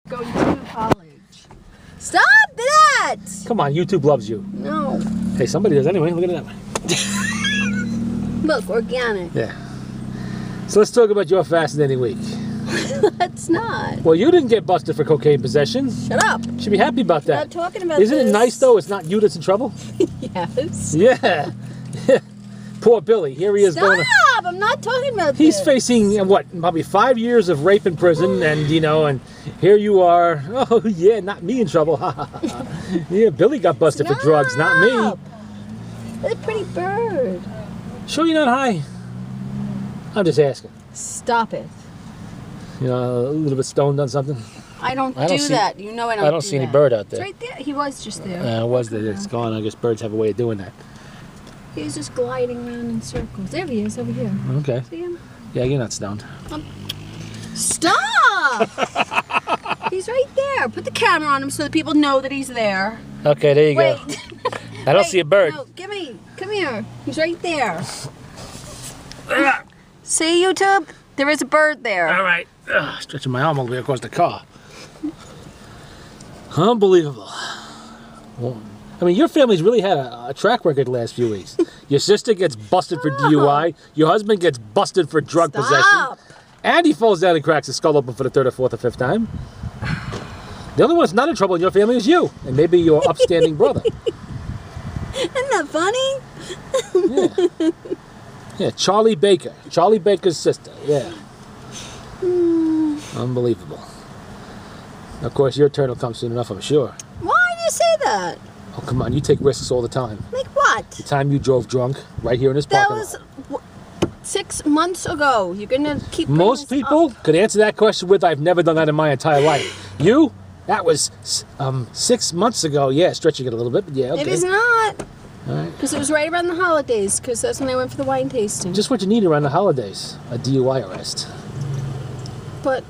Going to college. Stop that! Come on, YouTube loves you. No. Hey, somebody does anyway. Look at it that way. Look, organic. Yeah. So let's talk about your fascinating week. Let's not. Well, you didn't get busted for cocaine possession. Shut up. You should be happy about that. I'm not talking about Isn't this. it nice, though? It's not you that's in trouble? Yes. Yeah. Poor Billy. Here he is going. Stop! I'm not talking about He's this. facing, what, probably 5 years of rape in prison, and, you know, and here you are. Oh, yeah, not me in trouble. Yeah, Billy got busted for drugs, not me. What a pretty bird. Sure you're not high? I'm just asking. Stop it. You know, a little bit stoned on something? I don't I don't do see- that. You know I don't I don't do see any that. bird out It's there. right there. He was just there. It was there. It's gone. I guess birds have a way of doing that. He was just gliding around in circles. There he is, over here. Okay. See him? Yeah, you're not stoned. Stop! He's right there. Put the camera on him so that people know that he's there. Okay, there you Wait. go. I don't see a bird. No, give me. Come here. He's right there. See, YouTube? There is a bird there. All right. Stretching my arm all the way across the car. Unbelievable. Well, I mean, your family's really had a track record the last few weeks. Your sister gets busted for DUI. Your husband gets busted for drug possession. Stop. And he falls down and cracks his skull open for the third or fourth or fifth time. The only one that's not in trouble in your family is you. And maybe your upstanding brother. Isn't that funny? Yeah. Yeah, Charlie Baker. Charlie Baker's sister. Yeah. Unbelievable. Of course, your turn will come soon enough, I'm sure. Why do you say that? Oh, come on. You take risks all the time. Like what? The time you drove drunk right here in this That parking was lot. 6 months ago. You're gonna keep bringing Most this people up. could answer that question with, I've never done that in my entire life. You? That was 6 months ago. Yeah, stretching it a little bit, but yeah, okay. It is not. All right. Because it was right around the holidays. Because that's when I went for the wine tasting. Just what you need around the holidays. A DUI arrest. But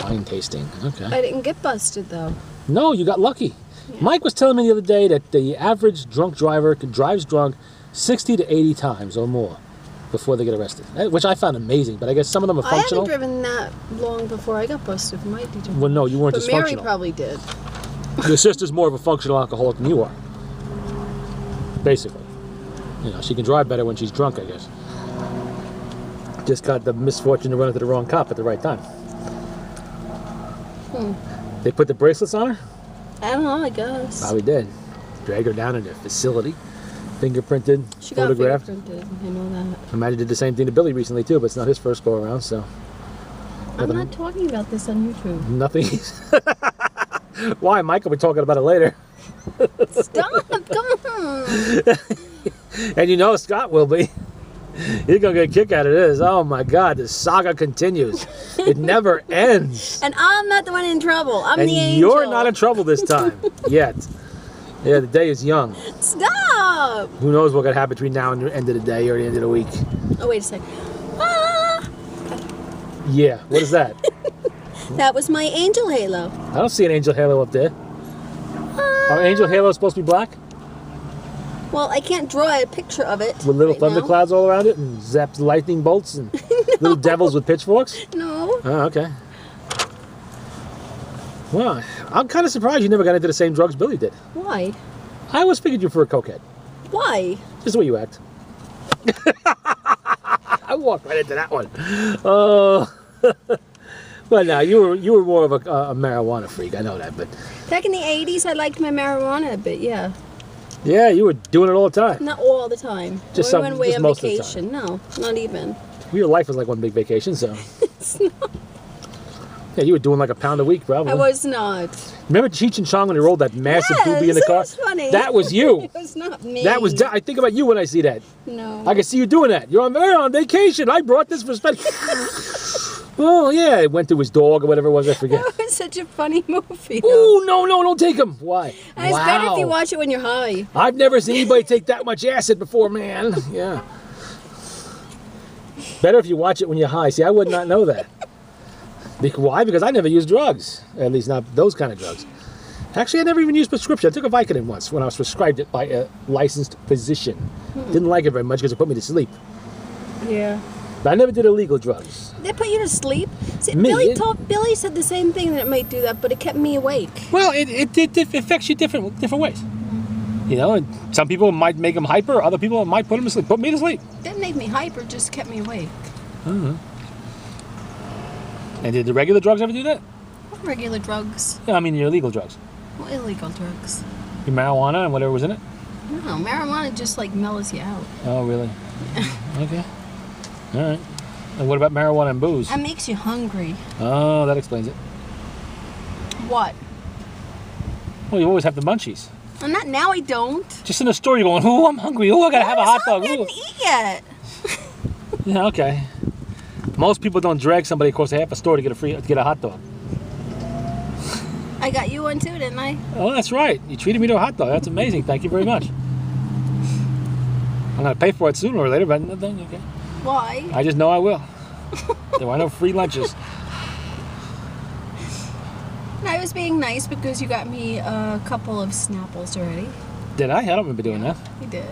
Wine tasting. Okay. I didn't get busted though. No, you got lucky. Yeah. Mike was telling me the other day that the average drunk driver drives drunk 60 to 80 times or more before they get arrested, which I found amazing, but I guess some of them are I haven't functional. driven that long before I got busted for my DJ. Well, no, you weren't But as Mary functional. probably did. Your sister's more of a functional alcoholic than you are. Basically. You know, she can drive better when she's drunk, I guess. Just got the misfortune to run into the wrong cop at the right time. They put the bracelets on her? I don't know, I guess. Probably did. Drag her down in their facility. Fingerprinted, She got photographed. fingerprinted. I know that. I imagine did the same thing to Billy recently too, but it's not his first go around, so I'm not talking about this on YouTube. nothing. Why, Mike? We'll be talking about it later. Stop! Come on! And you know Scott will be. He's gonna get a kick out of this. Oh my God, the saga continues. It never ends. And I'm not the one in trouble. I'm And the angel. you're not in trouble this time yet. Yeah, the day is young. Stop! Who knows what could happen between now and the end of the day or the end of the week? Oh, wait a second. Ah! Yeah, what is that? That was my angel halo. I don't see an angel halo up there. Are angel halos supposed to be black? Well, I can't draw a picture of it. With little right thunderclouds all around it and zaps lightning bolts and little devils with pitchforks? now. No. Oh, okay. Well, I'm kind of surprised you never got into the same drugs Billy did. Why? I always figured you for a cokehead. Why? Just the way you act. I walked right into that one. Oh. Well, no, you were more of a marijuana freak. I know that, but Back in the 80s, I liked my marijuana a bit, yeah. yeah, you were doing it all the time. Not all the time. Just we some- went away just on most of the vacation. No, not even. Your life was like one big vacation, so. Yeah, you were doing like a pound a week, probably. I was not. Remember Cheech and Chong when they rolled that massive doobie in the Yes, car? that was funny. That was you. It was not me. That was. I think about you when I see that. No. I can see you doing that. You're on vacation. I brought this for special. Oh yeah, it went to his dog or whatever it was. I forget. That was such a funny movie. Ooh, no, don't take him. Why? And it's better if you watch it when you're high. I've never seen anybody take that much acid before, man. Yeah. Better if you watch it when you're high. See, I would not know that. Why? Because I never used drugs. At least not those kind of drugs. Actually, I never even used prescription. I took a Vicodin once when I was prescribed it by a licensed physician. Didn't like it very much because it put me to sleep. Yeah. But I never did illegal drugs. They put you to sleep. See, Me? Billy said the same thing, that it might do that, but it kept me awake. Well, it affects you different ways. You know, and some people might make them hyper. Other people might put them to sleep. Put me to sleep. Didn't make me hyper, just kept me awake. And did the regular drugs ever do that? What regular drugs? Yeah, I mean your illegal drugs. Well, illegal drugs. Your marijuana and whatever was in it? No, marijuana just like mellows you out. Oh, really? Okay. All right. And what about marijuana and booze? That makes you hungry. Oh, that explains it. What? Well, you always have the munchies. I'm not now. I don't. Just in the store, you're going, "Oh, I'm hungry. Oh, I gotta have a hot dog." I didn't eat yet. Yeah, okay. Most people don't drag somebody across half a store to get a hot dog. I got you one too, didn't I? Oh, that's right. You treated me to a hot dog. That's amazing. Thank you very much. I'm gonna pay for it sooner or later, but nothing. Okay. Why? I just know I will. There are no free lunches. I was being nice because you got me a couple of Snapples already. Did I? I don't remember doing that. You did.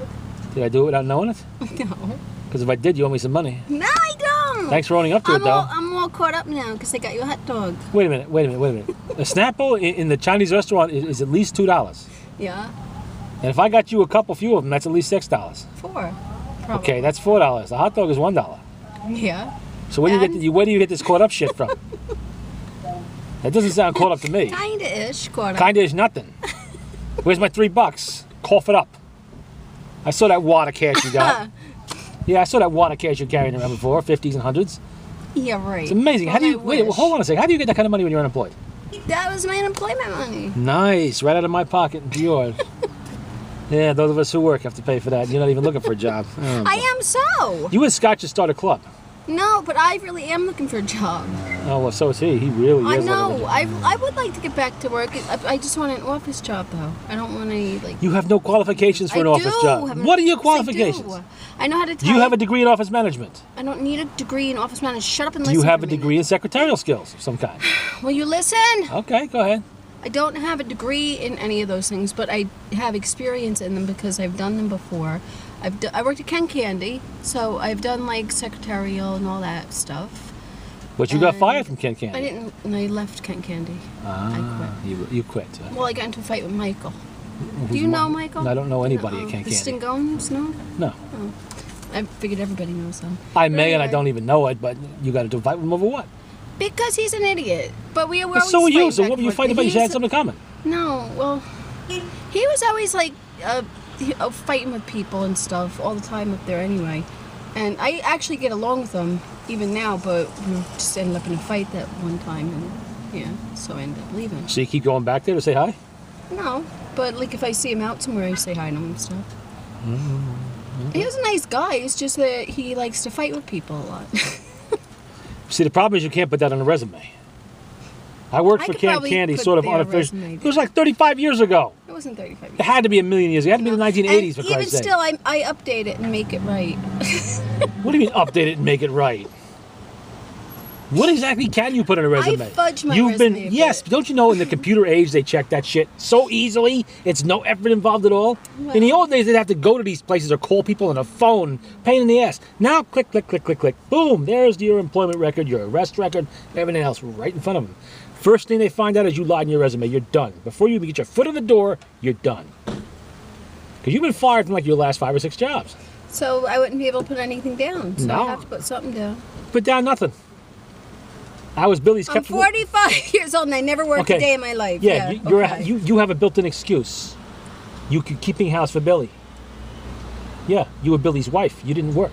Did I do it without knowing it? No. Because if I did, you owe me some money. No, I don't. Thanks for owning up to it, though. I'm all caught up now because I got you a hot dog. Wait a minute. A Snapple in the Chinese restaurant is at least $2. Yeah. And if I got you a few of them, that's at least $6. 4. Probably. Okay, that's $4. The hot dog is $1. Yeah. So where do you get this caught up shit from? That doesn't sound caught up to me. Kinda-ish caught up. Kinda is nothing. Where's my $3? Cough it up. I saw that wad of cash you got. Yeah, I saw that wad of cash you're carrying around before, 50s and 100s. Yeah, right. It's amazing. How do you Well, I wish. hold on a second. How do you get that kind of money when you're unemployed? That was my unemployment money. Nice, right out of my pocket into yours. Yeah, those of us who work have to pay for that. You're not even looking for a job. Oh, I am so. you and Scott should start a club. No, but I really am looking for a job. Oh, well, so is he. He really I is. know. I would like to get back to work. I just want an office job, though. I don't want any, like... You have no qualifications for an office job. What are your qualifications? I know how to type. Do you have a degree in office management? I don't need a degree in office management. Shut up and Do listen. you have for a minute. degree in secretarial skills of some kind? Will you listen? Okay, go ahead. I don't have a degree in any of those things, but I have experience in them because I've done them before. I worked at Ken Candy, so I've done like secretarial and all that stuff. But you got fired from Ken Candy. I didn't. And I left Ken Candy. I quit. You quit. Well, I got into a fight with Michael. Do you know Michael? I don't know anybody at Ken The Candy. Stingones? No. No. I figured everybody knows him. I But may and I anyway. don't even know it, but you got to fight with him over what? Because he's an idiot. But we were But always so are you. fighting So back what were you and forth. fighting about? You He's- had something in common. No, well, he was always like fighting with people and stuff all the time up there anyway. And I actually get along with him even now, but we just ended up in a fight that one time, and yeah, so I ended up leaving. So you keep going back there to say hi? No, but like if I see him out somewhere, I say hi to him and stuff. Mm-hmm. He was a nice guy. It's just that he likes to fight with people a lot. See, the problem is you can't put that on a resume. I worked I for could Ken probably Candy put sort of their unofficial. resume It was like 35 years ago. It wasn't 35 It years. had to be a million years. It had to be the 1980s, for And even Christ's sake. still, I update it and make it right. What do you mean update it and make it right? What exactly can you put on a resume? fudge my You've resume been a yes, bit. but don't you know in the computer age they check that shit so easily? It's no effort involved at all. In the old days they'd have to go to these places or call people on a phone, pain in the ass. Now click, click, click, click, click, boom, there's your employment record, your arrest record, everything else right in front of them. First thing they find out is you lied in your resume. You're done. Before you even get your foot in the door, you're done. Because you've been fired from like your last 5 or 6 jobs. So I wouldn't be able to put anything down. So No. I have to put something down. Put down nothing. I was Billy's I'm kept. 45 years old and I never worked Okay. a day in my life. Yeah, okay. you have a built-in excuse. You could keeping house for Billy. Yeah, you were Billy's wife. You didn't work.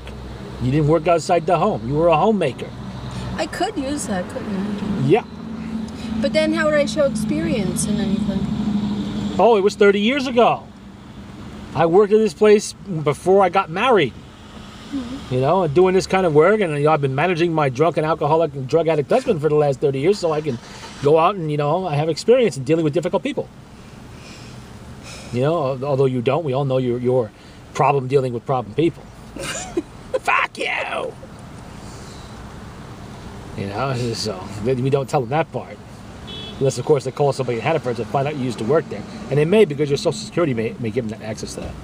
You didn't work outside the home. You were a homemaker. I could use that, couldn't I? Yeah. But then how would I show experience in anything? Oh, it was 30 years ago. I worked at this place before I got married. You know, and doing this kind of work, and I've been managing my drunken alcoholic and drug addict husband for the last 30 years, so I can go out and I have experience in dealing with difficult people. You know, although you don't, we all know your problem dealing with problem people. Fuck you. You know, so we don't tell them that part. Unless, of course, they call somebody in Hannaford to find out you used to work there. And they may, because your Social Security may give them that access to that.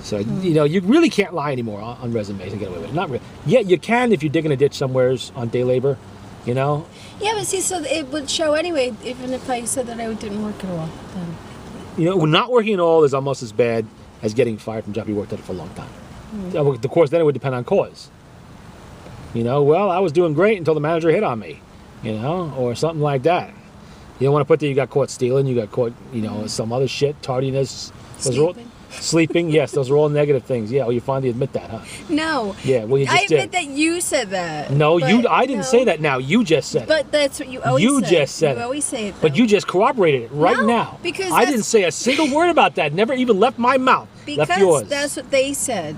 So you know, you really can't lie anymore on resumes and get away with it. Not really. Yeah, you can if you're digging a ditch somewheres on day labor. You know. Yeah, but see, so it would show anyway, even if I said that I didn't work at all. Then. You know, not working at all is almost as bad as getting fired from a job you worked at for a long time. Of course, then it would depend on cause. You know, well, I was doing great until the manager hit on me, you know, or something like that. You don't want to put that you got caught stealing, you got caught, you know, some other shit, tardiness. Those are all, sleeping, yes, those are all negative things. Yeah, well, you finally admit that, huh? No. Yeah, well, you just I admit that you said that. No, I didn't say that now. You just said it. But that's what you always say. You just said it. You always say it, But though. you just corroborated it right No, now. because I didn't say a single word about that. Never even left my mouth. Because left yours. that's what they said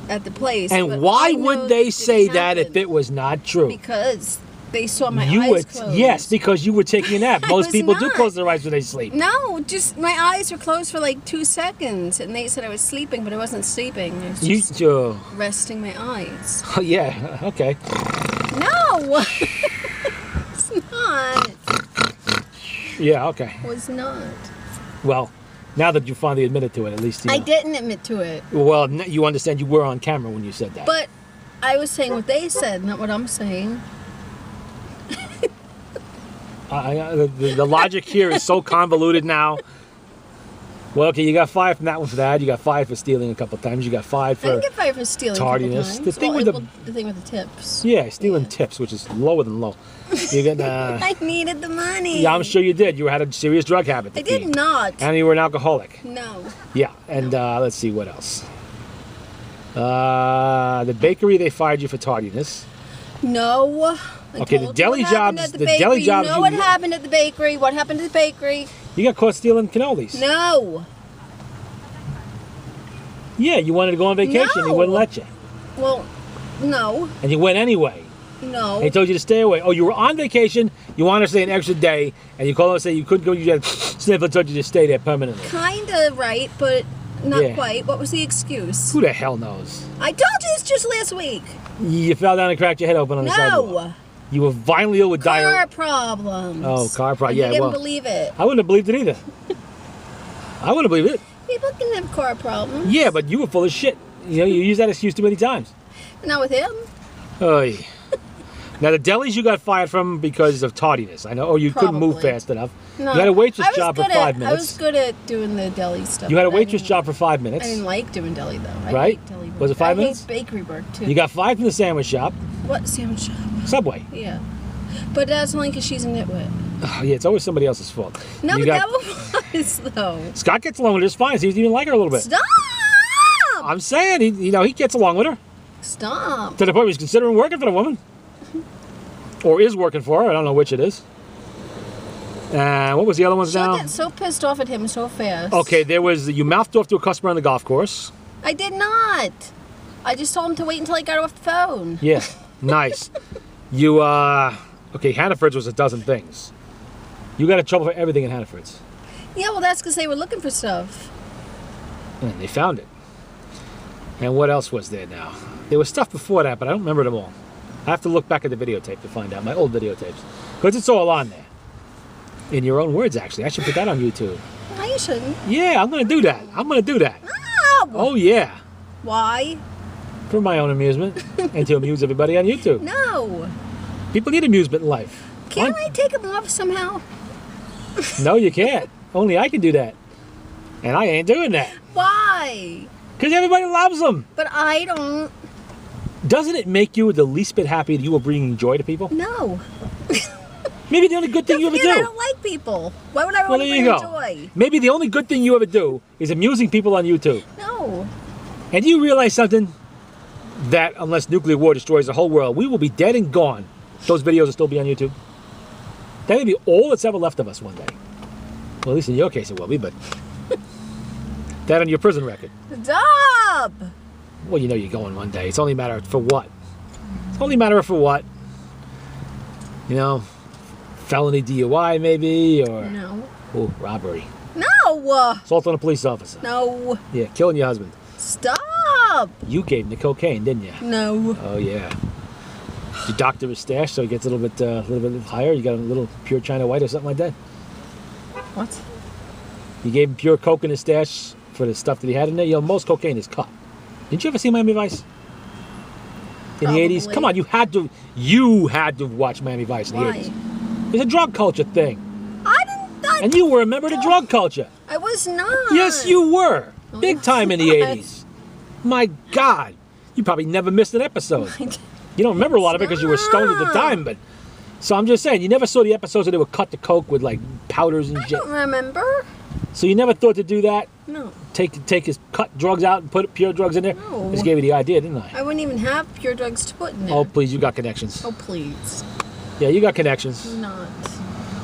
at the place. And but why I know would they it say that if happened. it was not true? Because they saw my you eyes would, closed. yes, because you were taking a nap. I Most was people do not. close their eyes when they sleep. No, just my eyes were closed for like 2 seconds, and they said I was sleeping, but I wasn't sleeping. I was just resting my eyes. Oh, yeah, okay. No, it's not. Yeah, okay. It was not. Well, now that you finally admitted to it, at least you know. I didn't admit to it, Well, you understand you were on camera when you said that. but I was saying what they said, not what I'm saying. The logic here is so convoluted now. Well, okay, you got 5 from that one for that. You got 5 for stealing a couple times. You got 5 I for didn't get fired for stealing. tardiness. A couple The times. thing with the thing with the tips. yeah, stealing tips, which is lower than low. You get. I needed the money. Yeah, I'm sure you did. You had a serious drug habit. I did not. And you were an alcoholic. No. Yeah, and let's see what else. The bakery, they fired you for tardiness. No. I Okay, the told you deli what happened jobs- at the bakery. deli jobs You know you- what happened at the bakery? What happened at the bakery? You got caught stealing cannolis. No. Yeah, you wanted to go on vacation. He No. wouldn't let you. Well, no. And you went anyway. No. He told you to stay away. Oh, you were on vacation. You wanted to stay an extra day, and you called him and said you couldn't go. You had Sniffler told you to stay there permanently. Kind of right, but not Yeah. quite. What was the excuse? Who the hell knows? I told you this just last week. You fell down and cracked your head open on the sidewalk. No. You were violently ill with Car diarrhea. problems. Oh, car problem. And Yeah, you didn't well, believe it. I wouldn't have believed it either. I wouldn't have believed it. People can have car problems. Yeah, but you were full of shit. You know, you used that excuse too many times. Not with him. Oy. Now, the delis you got fired from because of tardiness. I know. Oh, you couldn't move Probably. fast enough. No. You had a waitress I was job for good 5 at- minutes. I was good at doing the deli stuff. You had a but I waitress didn't- job for 5 I minutes. didn't like doing deli though. I Right? hate deli work. Was it 5 I minutes? hate bakery work too. You got 5 from the sandwich shop. What sandwich shop? Subway. Yeah, but that's only because she's a nitwit. Oh, yeah, it's always somebody else's fault. No, You but got- that was though. Scott gets along with her just fine. He doesn't even like her a little bit. Stop! I'm saying, he gets along with her. Stop! To the point where he's considering working for the woman. Or is working for her. I don't know which it is. What was the other ones She'll now? get so pissed off at him so fast. Okay, there was, you mouthed off to a customer on the golf course. I did not. I just told him to wait until I got off the phone. Yeah, nice. You, okay, Hannaford's was a dozen things. You got in trouble for everything in Hannaford's. Yeah, well, that's because they were looking for stuff. And they found it. And what else was there now? There was stuff before that, but I don't remember them all. I have to look back at the videotape to find out, my old videotapes. Because it's all on there. In your own words, actually. I should put that on YouTube. No, you shouldn't. Yeah, I'm going to do that. I'm going to do that. No. Oh, yeah. Why? For my own amusement and to amuse everybody on YouTube. No. People need amusement in life. Can't Why- I take him off somehow? No, you can't. Only I can do that. And I ain't doing that. Why? Because everybody loves them. But I don't. Doesn't it make you the least bit happy that you are bringing joy to people? No. Maybe the only good thing you ever And I do. don't like people. Why would I Well, want to there you bring go. joy? Maybe the only good thing you ever do is amusing people on YouTube. No. And you realize something? That unless nuclear war destroys the whole world, we will be dead and gone. Those videos will still be on YouTube. That may be all that's ever left of us one day. Well, at least in your case it will be, but that on your prison record. Stop. Well, you know you're going one day. It's only a matter of for what. It's only a matter of for what. You know, felony DUI maybe, or No. robbery. No. Assault on a police officer. No. Yeah, killing your husband. Stop. You gave him the cocaine, didn't you? No. Oh yeah. You doctor his stash so it gets a little bit higher. You got a little pure China White or something like that. What? You gave him pure coke in his stash for the stuff that he had in there. You know, most cocaine is cut. Didn't you ever see Miami Vice? In the 80s? Probably. Come on, you had to watch Miami Vice in the Why? 80s. It's a drug culture thing. I And you were a member of the drug culture. I was not. Yes, you were. Oh, Big time in the what? 80s. My God. You probably never missed an episode. You don't remember a lot of it because you were stoned at the time, but... So I'm just saying, you never saw the episodes where they would cut the coke with, like, powders and I shit. don't remember. So you never thought to do that? No. Take his cut drugs out and put pure drugs in there? No. I just gave you the idea, didn't I? I wouldn't even have pure drugs to put in there. Oh, please, you got connections. Oh, please. Yeah, you got connections. Not.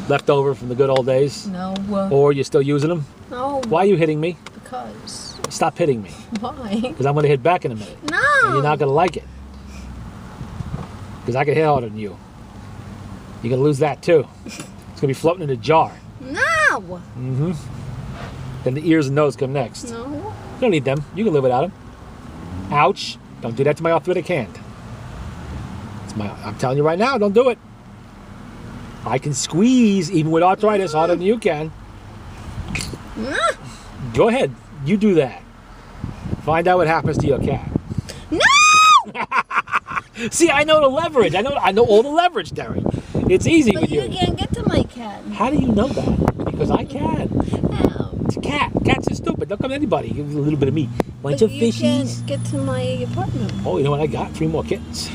Left over from the good old days. No. Or you're still using them. No. Why are you hitting me? Because. Stop hitting me. Why? Because I'm going to hit back in a minute. No. And you're not going to like it. Because I can hit harder than you. You're going to lose that too. It's going to be floating in a jar. No. Then the ears and nose come next. No. You don't need them. You can live without them. Ouch. Don't do that to my arthritic hand. I'm telling you right now, don't do it. I can squeeze, even with arthritis, harder than you can. Go ahead. You do that. Find out what happens to your cat. No. See, I know the leverage. I know all the leverage, Derek. It's easy But with you you. can't get to my cat. How do you know that? Because I can. How? It's a cat. Cats are stupid. They'll come to anybody. Give you a little bit of meat. Want But some you can't fishies? get to my apartment. Oh, you know what I got? 3 more kittens.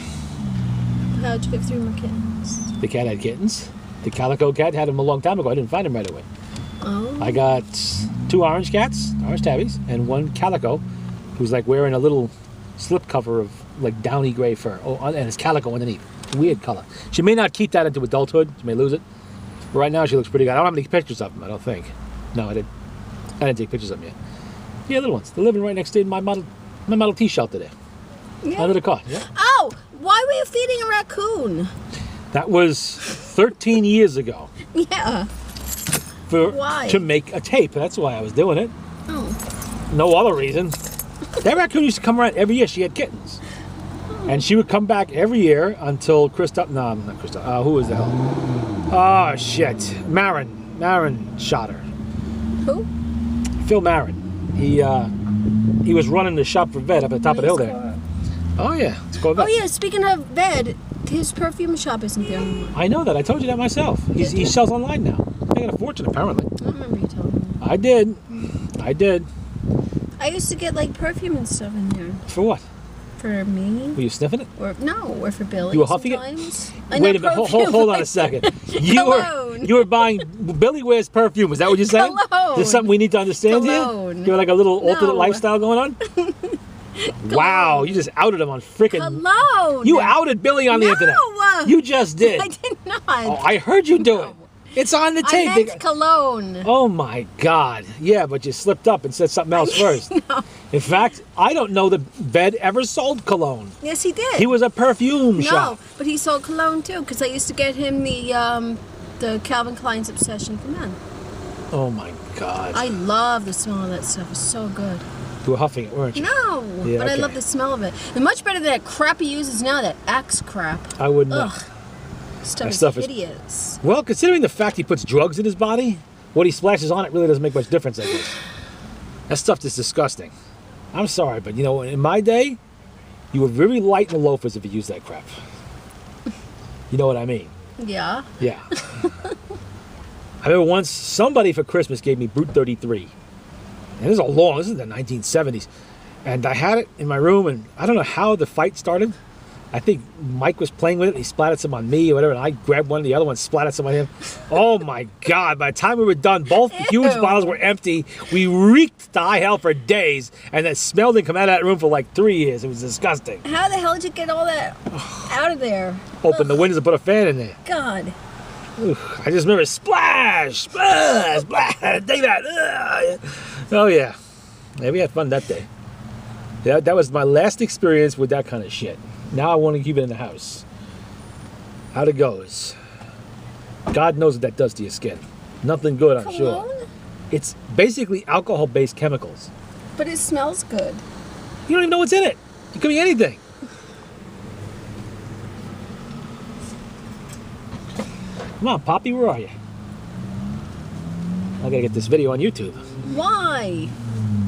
How'd you get 3 more kittens? The cat had kittens. The calico cat had them a long time ago. I didn't find him right away. Oh. I got 2 orange cats, orange tabbies, and 1 calico who's like wearing a little slip cover of like downy gray fur. Oh, and it's calico underneath. Weird color. She may not keep that into adulthood. She may lose it. But right now she looks pretty good. I don't have any pictures of them, I don't think. No, I didn't take pictures of them yet. Yeah, little ones. They're living right next to my Model T shelter there. Yeah. Under the car. Yeah. Oh, why were you feeding a raccoon? That was 13 years ago. Yeah. Why? To make a tape. That's why I was doing it. Oh. No other reason. That raccoon used to come around every year. She had kittens. And she would come back every year until Christoph... No, not Christoph. Who was the hell? Oh, shit. Marin shot her. Who? Phil Marin. He was running the shop for Ved up at the top of the hill there. Oh, yeah. It's called Oh, Ved. yeah. Speaking of Ved, his perfume shop isn't there anymore. I know that. I told you that myself. He sells online now. Making a fortune, apparently. I don't remember you telling me. I did. I used to get like perfume and stuff in there. For what? For me. Were you sniffing it? Or You for Billy. were huffing it? sometimes. Wait a minute. Hold on a second. Cologne. You were buying Billy wears perfume. Is that what you're saying? Cologne. There's something we need to understand Cologne. here? You're like a little alternate No. lifestyle going on? Wow, you just outed him on freaking... Cologne. You outed Billy on the No. internet. You just did. I did not. Oh, I heard you do it. It's on the I tape. meant cologne. Oh my God. Yeah, but you slipped up and said something else first. No. In fact, I don't know that Ved ever sold cologne. Yes, he did. He was a perfume No, shop. but he sold cologne too, because I used to get him the Calvin Klein's Obsession for Men. Oh my God. I love the smell of that stuff. It's so good. You were huffing it, weren't you? No, Yeah, but I okay. love the smell of it. It's much better than that crap he uses now, that Axe crap. I wouldn't know. Ugh. That Stuff stuff is is- hideous. Well, considering the fact he puts drugs in his body, what he splashes on it really doesn't make much difference, I guess. That stuff is disgusting. I'm sorry, but you know, in my day, you were very light in the loafers if you used that crap. You know what I mean? Yeah. Yeah. I remember once somebody for Christmas gave me Brute 33. And this is the 1970s. And I had it in my room, and I don't know how the fight started. I think Mike was playing with it. He splattered some on me or whatever, and I grabbed one. The other one splattered some on him. Oh my God! By the time we were done, both huge Ew. bottles were empty. We reeked to high hell for days, and that smell didn't come out of that room for like 3 years. It was disgusting. How the hell did you get all that out of there? Opened the windows and put a fan in there. God. I just remember splash, splash, splash. Take that. Oh yeah, we had fun that day. That was my last experience with that kind of shit. Now I want to keep it in the house. Out it goes. God knows what that does to your skin. Nothing good, I'm sure. Cologne? It's basically alcohol-based chemicals. But it smells good. You don't even know what's in it. It could be anything. Come on, Poppy, where are you? I gotta get this video on YouTube. Why?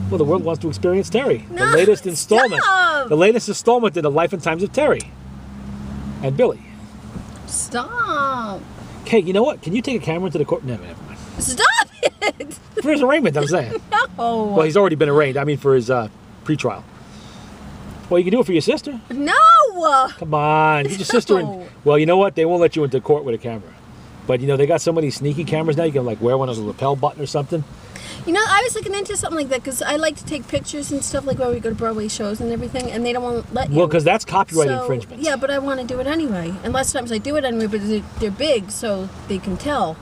Well, the world wants to experience Terry. No, the latest installment. stop! The latest installment in the life and times of Terry and Billy. Stop. Okay, you know what? Can you take a camera into the court? No, never mind. Stop it. For his arraignment, I'm saying. No. Well, he's already been arraigned. I mean, for his pretrial. Well, you can do it for your sister. No. Come on, get your sister in. No. Well, you know what? They won't let you into court with a camera. But you know, they got so many sneaky cameras now. You can like wear one as a lapel button or something. You know, I was looking into something like that because I like to take pictures and stuff like when we go to Broadway shows and everything, and they don't want to let you. Well, because that's copyright So, infringement. Yeah, but I want to do it anyway. And lots of times I do it anyway, but they're big, so they can tell.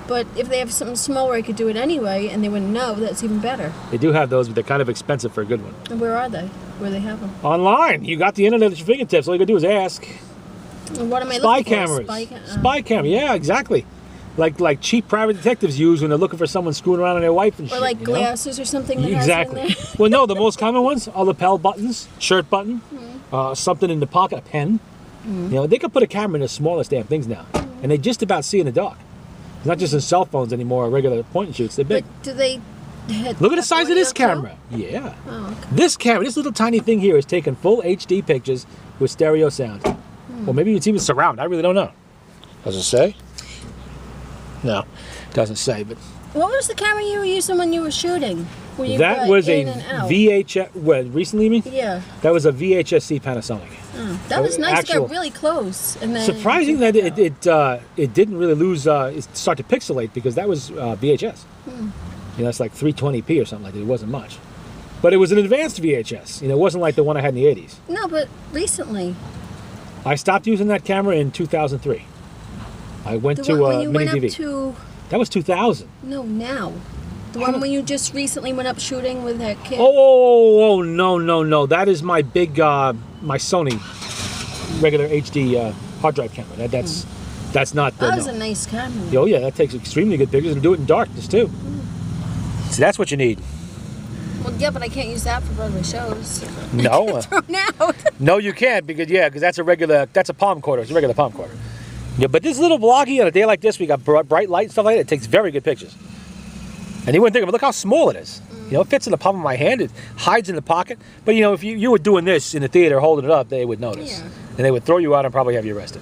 But if they have something small where I could do it anyway and they wouldn't know, that's even better. They do have those, but they're kind of expensive for a good one. And where are they? Where they have them? Online, you got the internet at your fingertips. All you gotta do is ask. And what am I Spy looking cameras. for? Spy camera. Yeah, exactly. Like cheap private detectives use when they're looking for someone screwing around on their wife and Or shit. like you know? glasses or something that Exactly. has in there. Well, no, the most common ones are lapel buttons, shirt button, Mm-hmm. something in the pocket, a pen. You know, they could put a camera in the smallest damn things now, and they just about see in the dark. It's not just in cell phones anymore, or regular point and shoots. They're big. But do they... Look at the size of this audio camera. Yeah. Oh, okay. This camera, this little tiny thing here is taking full HD pictures with stereo sound. Or maybe it's even surround. I really don't know. Does it say? No, doesn't say, but What was the camera you were using when you were shooting? Where you that got was a in and out? VHS. What, recently, you mean? Yeah. That was a VHS-C Panasonic. Oh, that was nice. It actual- got really close. And then Surprising that it didn't really lose, it started to pixelate because that was VHS. You know, it's like 320p or something like that. It wasn't much. But it was an advanced VHS. You know, it wasn't like the one I had in the 80s. No, but recently. I stopped using that camera in 2003. I went The to one when you Mini went DV. up to... That was 2000. No, now. The I one don't- when you just recently went up shooting with that kid. Oh, no. That is my big, my Sony regular HD hard drive camera. That's not the... That was no. a nice camera. Oh yeah, that takes extremely good pictures and do it in darkness too. See, that's what you need. Well, yeah, but I can't use that for Broadway shows. No, Thrown out. no, you can't because that's a palm quarter. It's a regular palm quarter. Yeah, but this little vloggy on a day like this, we got bright light and stuff like that. It takes very good pictures. And you wouldn't think of it. Look how small it is. You know, it fits in the palm of my hand. It hides in the pocket. But you know, if you were doing this in the theater, holding it up, they would notice, Yeah. and they would throw you out and probably have you arrested.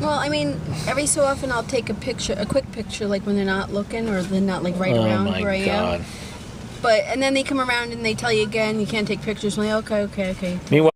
Well, I mean, every so often I'll take a quick picture, like when they're not looking or they're not like right around where I am. But and then they come around and they tell you again you can't take pictures. I'm like, okay. Meanwhile.